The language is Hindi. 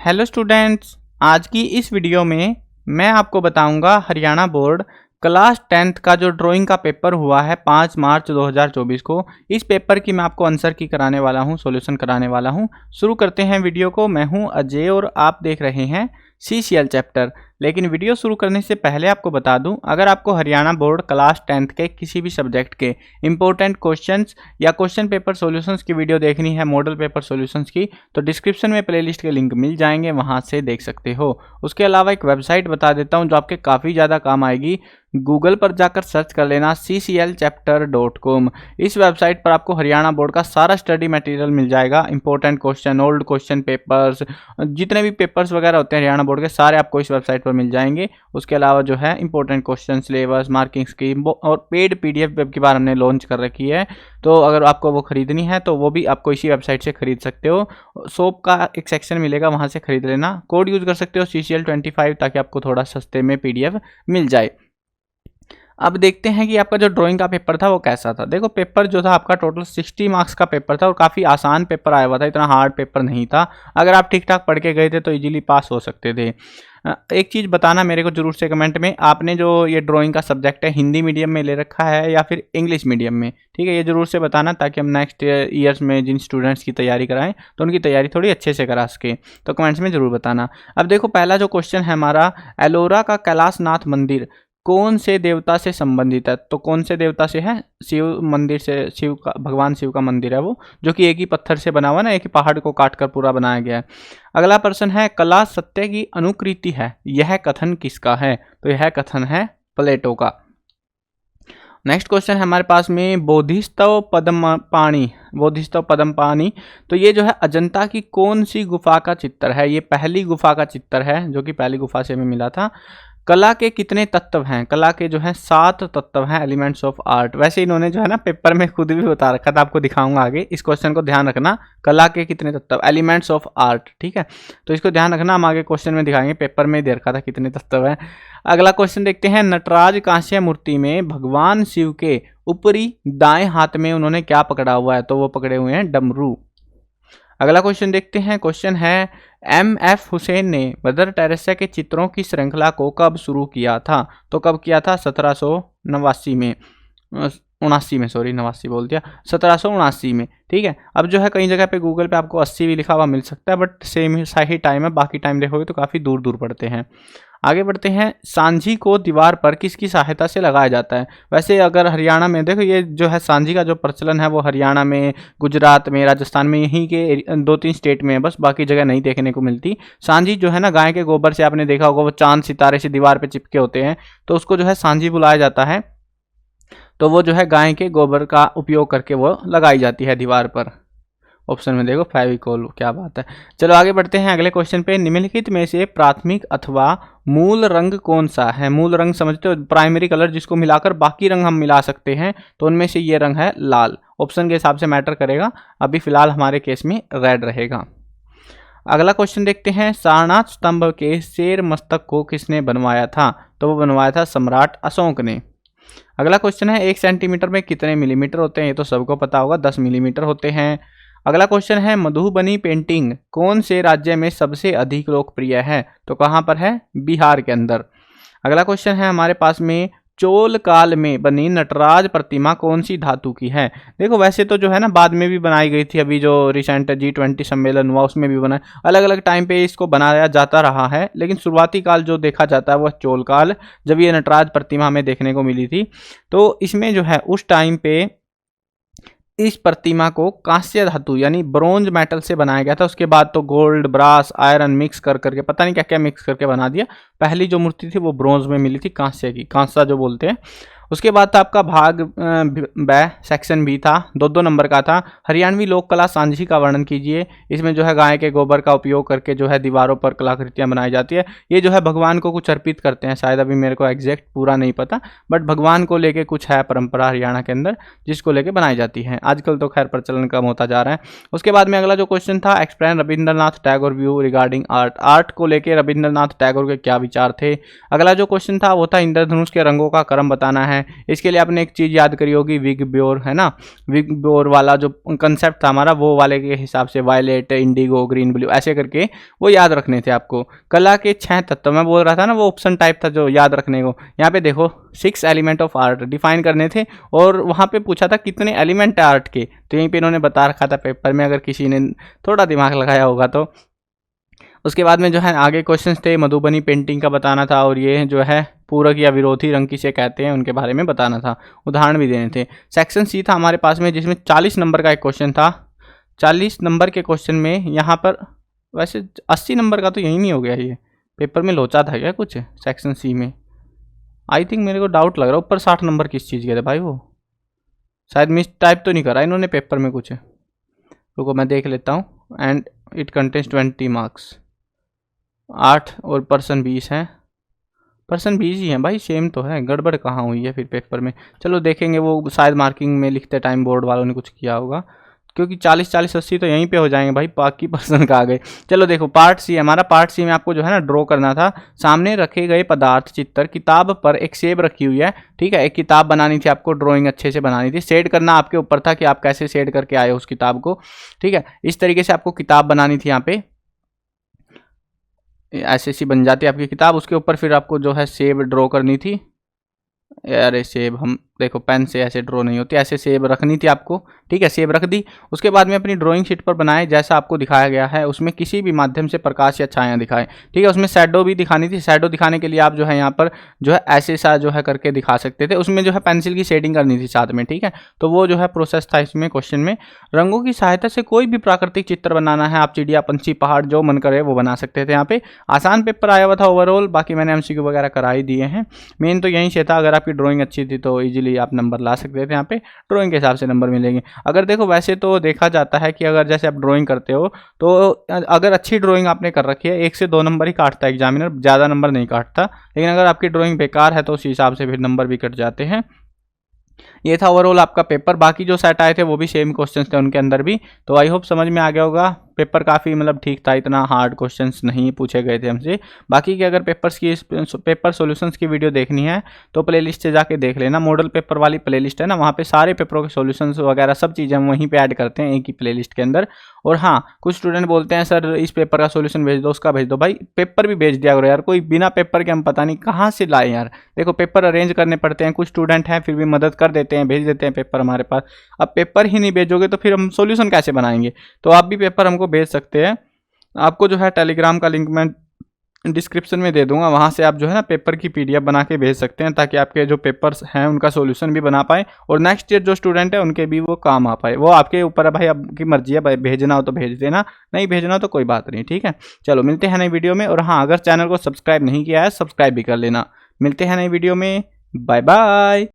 हेलो स्टूडेंट्स, आज की इस वीडियो में मैं आपको बताऊंगा हरियाणा बोर्ड क्लास 10th का जो ड्राइंग का पेपर हुआ है 5 मार्च 2024 को। इस पेपर की मैं आपको आंसर की कराने वाला हूं, सॉल्यूशन कराने वाला हूं। शुरू करते हैं वीडियो को। मैं हूं अजय और आप देख रहे हैं CCL चैप्टर। लेकिन वीडियो शुरू करने से पहले आपको बता दूं, अगर आपको हरियाणा बोर्ड क्लास 10th के किसी भी सब्जेक्ट के इंपॉर्टेंट क्वेश्चंस या क्वेश्चन पेपर सॉल्यूशंस की वीडियो देखनी है, मॉडल पेपर सॉल्यूशंस की, तो डिस्क्रिप्शन में प्लेलिस्ट के लिंक मिल जाएंगे, वहां से देख सकते हो। उसके अलावा एक वेबसाइट बता देता हूं जो आपके काफ़ी ज़्यादा काम आएगी। गूगल पर जाकर सर्च कर लेना cclchapter.com। इस वेबसाइट पर आपको हरियाणा बोर्ड का सारा स्टडी मटेरियल मिल जाएगा। Important question, old question papers, जितने भी पेपर्स वगैरह होते हैं हरियाणा बोर्ड के, सारे आपको इस वेबसाइट पर मिल जाएंगे। उसके अलावा जो है important question, syllabus, marking scheme और पेड PDF वेब की बार हमने लॉन्च कर रखी है। तो अगर आपको वो खरीदनी है तो वो भी आपको इसी वेबसाइट से खरीद सकते हो। शॉप का एक सेक्शन मिलेगा, वहाँ से खरीद लेना। कोड यूज़ कर सकते हो CCL25 ताकि आपको थोड़ा सस्ते में PDF मिल जाए। अब देखते हैं कि आपका जो ड्राइंग का पेपर था वो कैसा था। देखो, पेपर जो था आपका टोटल 60 मार्क्स का पेपर था और काफ़ी आसान पेपर आया हुआ था, इतना हार्ड पेपर नहीं था। अगर आप ठीक ठाक पढ़ के गए थे तो इजीली पास हो सकते थे। एक चीज़ बताना मेरे को जरूर से कमेंट में, आपने जो ये ड्राइंग का सब्जेक्ट है हिंदी मीडियम में ले रखा है या फिर इंग्लिश मीडियम में, ठीक है? ये जरूर से बताना ताकि हम नेक्स्ट ईयर्स में जिन स्टूडेंट्स की तैयारी कराएं तो उनकी तैयारी थोड़ी अच्छे से करा सके। तो कमेंट्स में ज़रूर बताना। अब देखो, पहला जो क्वेश्चन है हमारा, एलोरा का कैलाशनाथ मंदिर कौन से देवता से संबंधित है? तो कौन से देवता से है? शिव मंदिर से, शिव का, भगवान शिव का मंदिर है वो, जो कि एक ही पत्थर से बना हुआ ना, एक ही पहाड़ को काटकर पूरा बनाया गया है। अगला प्रश्न है, कला सत्य की अनुकृति है, यह कथन किसका है? तो यह कथन है प्लेटो का। नेक्स्ट क्वेश्चन है हमारे पास में, बोधिसत्व पद्मपाणि, बोधिसत्व पद्मपाणि, तो ये जो है अजंता की कौन सी गुफा का चित्र है? ये पहली गुफा का चित्र है, जो कि पहली गुफा से हमें मिला था। कला के कितने तत्व हैं? कला के जो है 7 तत्व हैं, एलिमेंट्स ऑफ आर्ट। वैसे इन्होंने जो है ना पेपर में खुद भी बता रखा था, आपको दिखाऊंगा आगे। इस क्वेश्चन को ध्यान रखना, कला के कितने तत्व, एलिमेंट्स ऑफ आर्ट, ठीक है? तो इसको ध्यान रखना, हम आगे क्वेश्चन में दिखाएंगे, पेपर में दे रखा था कितने तत्व हैं। अगला क्वेश्चन देखते हैं, नटराज कांस्य मूर्ति में भगवान शिव के ऊपरी दाएं हाथ में उन्होंने क्या पकड़ा हुआ है? तो वो पकड़े हुए हैं डमरू। अगला क्वेश्चन देखते हैं, क्वेश्चन है, MF हुसैन ने मदर टेरेसा के चित्रों की श्रृंखला को कब शुरू किया था? तो कब किया था? 1789 में, 79 में, सॉरी 89 बोल दिया, 1779 में, ठीक है? अब जो है कई जगह पे गूगल पे आपको 80 भी लिखा हुआ मिल सकता है, बट सेम ही टाइम है। बाकी टाइम देखोगे तो काफ़ी दूर दूर पड़ते हैं। आगे बढ़ते हैं, सांझी को दीवार पर किसकी सहायता से लगाया जाता है? वैसे अगर हरियाणा में देखो, ये जो है सांझी का जो प्रचलन है वो हरियाणा में, गुजरात में, राजस्थान में, यहीं के 2-3 स्टेट में है बस, बाकी जगह नहीं देखने को मिलती। सांझी जो है ना, गाय के गोबर से आपने देखा होगा, वो चांद सितारे से दीवार पे चिपके होते हैं, तो उसको जो है सांझी बुलाया जाता है। तो वो जो है गाय के गोबर का उपयोग करके वो लगाई जाती है दीवार पर। ऑप्शन में देखो फेविकोल, क्या बात है। चलो आगे बढ़ते हैं अगले क्वेश्चन पे, निम्नलिखित में से प्राथमिक अथवा मूल रंग कौन सा है? मूल रंग समझते हो, प्राइमरी कलर जिसको मिलाकर बाकी रंग हम मिला सकते हैं, तो उनमें से ये रंग है लाल। ऑप्शन के हिसाब से मैटर करेगा, अभी फिलहाल हमारे केस में रेड रहेगा। अगला क्वेश्चन देखते हैं, सारनाथ स्तंभ के शेर मस्तक को किसने बनवाया था? तो वो बनवाया था सम्राट अशोक ने। अगला क्वेश्चन है, 1 सेंटीमीटर में कितने मिलीमीटर होते हैं? ये तो सबको पता होगा, 10 मिलीमीटर होते हैं। अगला क्वेश्चन है, मधुबनी पेंटिंग कौन से राज्य में सबसे अधिक लोकप्रिय है? तो कहाँ पर है? बिहार के अंदर। अगला क्वेश्चन है हमारे पास में, चोल काल में बनी नटराज प्रतिमा कौन सी धातु की है? देखो, वैसे तो जो है ना बाद में भी बनाई गई थी, अभी जो रिसेंट G20 सम्मेलन हुआ उसमें भी बना, अलग अलग टाइम पे इसको बनाया जाता रहा है, लेकिन शुरुआती काल जो देखा जाता है वह चोल काल, जब ये नटराज प्रतिमा हमें देखने को मिली थी। तो इसमें जो है उस टाइम पे इस प्रतिमा को कांस्य धातु यानी ब्रोंज मेटल से बनाया गया था। उसके बाद तो गोल्ड, ब्रास, आयरन मिक्स कर करके, पता नहीं क्या क्या मिक्स करके बना दिया। पहली जो मूर्ति थी वो ब्रोंज में मिली थी, कांस्य की, कांसा जो बोलते हैं। उसके बाद था आपका भाग ब सेक्शन भी था, 2-2 नंबर का था। हरियाणवी लोक कला सांझी का वर्णन कीजिए। इसमें जो है गाय के गोबर का उपयोग करके जो है दीवारों पर कलाकृतियां बनाई जाती है। ये जो है भगवान को कुछ अर्पित करते हैं, शायद अभी मेरे को एग्जैक्ट पूरा नहीं पता, बट भगवान को लेके कुछ है परंपरा हरियाणा के अंदर, जिसको लेके बनाई जाती है। आजकल तो खैर प्रचलन कम होता जा रहा है। उसके बाद में अगला जो क्वेश्चन था, explain Rabindranath Tagore view regarding art. Art को लेके रविंद्रनाथ टैगोर के क्या विचार थे? अगला जो क्वेश्चन था वो था, इंद्रधनुष के रंगों का क्रम बताना है। है। इसके लिए आपने एक चीज़ याद करी होगी, विग ब्योर, है ना। विग ब्योर वाला जो कंसेप्ट था हमारा, वो वाले के हिसाब से वायलेट, इंडिगो, ग्रीन, ब्लू ऐसे करके वो याद रखने थे आपको। कला के 6 तत्व मैं बोल रहा था ना, वो ऑप्शन टाइप था जो याद रखने को। यहाँ पे देखो 6 एलिमेंट ऑफ आर्ट डिफाइन करने थे, और वहाँ पे पूछा था कितने एलिमेंट है आर्ट के, तो यहीं पे इन्होंने बता रखा था पेपर में, अगर किसी ने थोड़ा दिमाग लगाया होगा तो। उसके बाद में जो है आगे क्वेश्चंस थे, मधुबनी पेंटिंग का बताना था, और ये जो है पूरक या विरोधी रंग किसे कहते हैं उनके बारे में बताना था, उदाहरण भी देने थे। सेक्शन सी था हमारे पास में, जिसमें 40 नंबर का एक क्वेश्चन था। 40 नंबर के क्वेश्चन में यहाँ पर वैसे 80 नंबर का तो यही नहीं हो गया, ये पेपर में लोचा था क्या कुछ सेक्शन सी में? आई थिंक मेरे को डाउट लग रहा है ऊपर 60 नंबर किस चीज़ के थे भाई, वो शायद मिस टाइप तो नहीं करा इन्होंने पेपर में कुछ। रुको मैं देख लेता हूँ। एंड इट कंटेन्स 20 मार्क्स, 8 और पर्सन 20 हैं। पर्सन 20 ही हैं भाई, सेम तो है, गड़बड़ कहाँ हुई है फिर पेपर में। चलो देखेंगे, वो शायद मार्किंग में लिखते टाइम बोर्ड वालों ने कुछ किया होगा, क्योंकि 40, 40, 80 तो यहीं पे हो जाएंगे भाई, बाकी पर्सन का आ गए। चलो देखो पार्ट सी, हमारा पार्ट सी में आपको जो है ना ड्रॉ करना था। सामने रखे गए पदार्थ चित्र, किताब पर एक सेब रखी हुई है, ठीक है। एक किताब बनानी थी आपको, ड्राइंग अच्छे से बनानी थी, शेड करना आपके ऊपर था कि आप कैसे शेड करके आए उस किताब को, ठीक है। इस तरीके से आपको किताब बनानी थी, यहाँ पे ऐसे सी बन जाती है आपकी किताब। उसके ऊपर फिर आपको जो है सेब ड्रॉ करनी थी। अरे सेब, हम देखो पेन से ऐसे ड्रॉ नहीं होती, ऐसे सेब रखनी थी आपको, ठीक है। सेब रख दी। उसके बाद में अपनी ड्राइंग शीट पर बनाए जैसा आपको दिखाया गया है, उसमें किसी भी माध्यम से प्रकाश या छाया दिखाएं, ठीक है। उसमें शैडो भी दिखानी थी। शैडो दिखाने के लिए आप जो है यहाँ पर जो है ऐसे सा जो है करके दिखा सकते थे, उसमें जो है पेंसिल की शेडिंग करनी थी साथ में, ठीक है। तो वो जो है प्रोसेस था इसमें क्वेश्चन में। रंगों की सहायता से कोई भी प्राकृतिक चित्र बनाना है, आप चिड़िया, पंछी, पहाड़ जो मन करे वो बना सकते थे। यहाँ पे आसान पेपर आया हुआ था ओवरऑल, बाकी मैंने एमसीक्यू वगैरह करा ही दिए हैं। मेन तो यहीं से था, अगर आपकी ड्राइंग अच्छी थी तो इजीली आप नंबर ला सकते थे। यहाँ पे ड्राइंग के हिसाब से नंबर मिलेंगे। अगर देखो वैसे तो देखा जाता है कि अगर जैसे आप ड्राइंग करते हो तो अगर अच्छी ड्राइंग आपने कर रखी है 1 से 2 नंबर ही काटता है एग्जामिनर, ज़्यादा नंबर नहीं काटता। लेकिन अगर आपकी ड्राइंग बेकार है तो उस हिसाब से फिर नंबर भी कट जाते हैं। ये था ओवरऑल आपका पेपर। बाकी जो सेट आए थे वो भी सेम क्वेश्चंस थे उनके अंदर भी। तो आई होप समझ में आ गया होगा। पेपर काफ़ी मतलब ठीक था, इतना हार्ड क्वेश्चंस नहीं पूछे गए थे हमसे। बाकी की अगर पेपर सॉल्यूशंस की वीडियो देखनी है तो प्लेलिस्ट से जाके देख लेना। मॉडल पेपर वाली प्लेलिस्ट है ना, वहाँ पे सारे पेपरों के सॉल्यूशंस वगैरह सब चीज़ें हम वहीं पे ऐड करते हैं एक ही प्लेलिस्ट के अंदर। और हाँ, कुछ स्टूडेंट बोलते हैं सर इस पेपर का सॉल्यूशन भेज दो, उसका भेज दो। भाई पेपर भी भेज दिया करो यार, कोई बिना पेपर के हम पता नहीं कहाँ से लाए यार। देखो पेपर अरेंज करने पड़ते हैं, कुछ स्टूडेंट हैं फिर भी मदद कर देते हैं, भेज देते हैं पेपर हमारे पास। अब पेपर ही नहीं भेजोगे तो फिर हम सॉल्यूशन कैसे बनाएंगे? तो आप भी पेपर हमको भेज सकते हैं। आपको जो है टेलीग्राम का लिंक मैं डिस्क्रिप्शन में दे दूंगा, वहाँ से आप जो है ना पेपर की पीडीएफ बना के भेज सकते हैं, ताकि आपके जो पेपर्स हैं उनका सॉल्यूशन भी बना पाए और नेक्स्ट ईयर जो स्टूडेंट है उनके भी वो काम आ पाए। वो आपके ऊपर है भाई, आपकी मर्जी है भाई, भेजना हो तो भेज देना, नहीं भेजना तो कोई बात नहीं, ठीक है। चलो मिलते हैं नई वीडियो में। और हाँ, अगर चैनल को सब्सक्राइब नहीं किया है सब्सक्राइब भी कर लेना। मिलते हैं नई वीडियो में, बाय बाय।